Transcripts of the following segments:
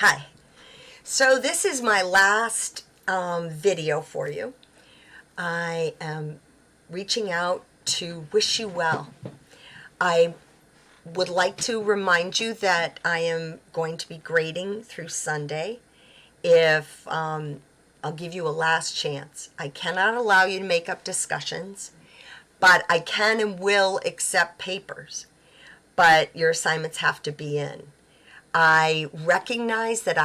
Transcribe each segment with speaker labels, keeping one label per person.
Speaker 1: Hi. So this is my last video for you. I am reaching out to wish you well. I would like to remind you that I am going to be grading through Sunday. If I'll give you a last chance. I cannot allow you to make up discussions, but I can and will accept papers. But your assignments have to be in. I recognize that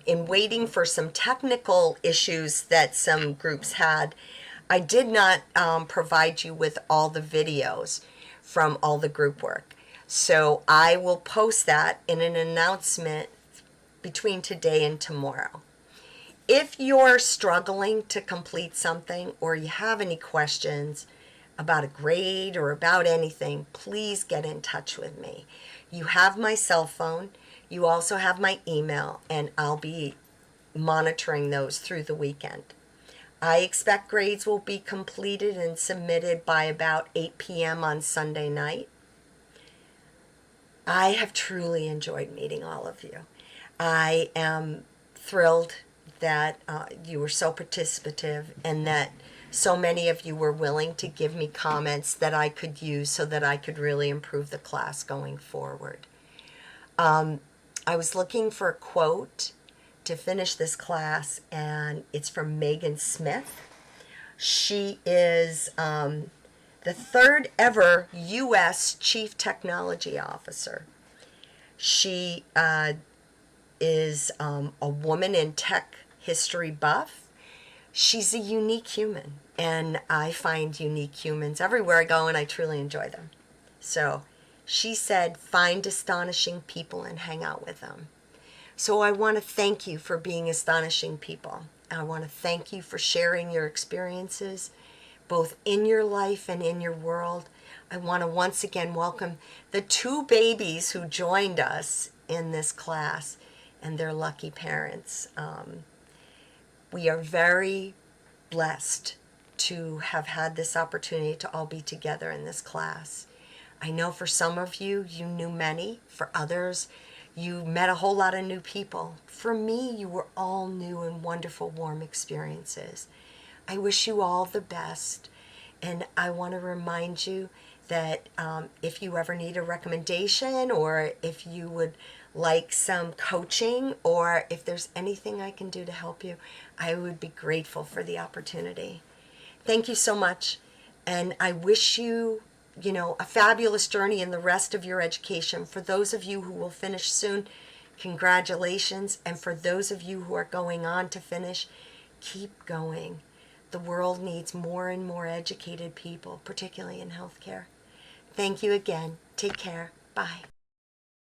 Speaker 1: in waiting for some technical issues that some groups had, I did not provide you with all the videos from all the group work. So I will post that in an announcement between today and tomorrow. If you're struggling to complete something or you have any questions about a grade or about anything, please get in touch with me. You have my cell phone. You also have my email, and I'll be monitoring those through the weekend. I expect grades will be completed and submitted by about 8 p.m. on Sunday night. I have truly enjoyed meeting all of you. I am thrilled that you were so participative and that so many of you were willing to give me comments that I could use so that I could really improve the class going forward. I was looking for a quote to finish this class, and it's from Megan Smith. She is the third ever U.S. Chief Technology Officer. She is a woman in tech history buff. She's a unique human, and I find unique humans everywhere I go, and I truly enjoy them. So she said, find astonishing people and hang out with them. So I want to thank you for being astonishing people. I want to thank you for sharing your experiences, both in your life and in your world. I want to once again welcome the two babies who joined us in this class and their lucky parents. We are very blessed to have had this opportunity to all be together in this class. I know for some of you, you knew many. For others, you met a whole lot of new people. For me, you were all new and wonderful, warm experiences. I wish you all the best. And I want to remind you that if you ever need a recommendation, or if you would like some coaching, or if there's anything I can do to help you, I would be grateful for the opportunity. Thank you so much. And I wish you, a fabulous journey in the rest of your education. For those of you who will finish soon, congratulations. And for those of you who are going on to finish, keep going. The world needs more and more educated people, particularly in healthcare. Thank you again. Take care. Bye.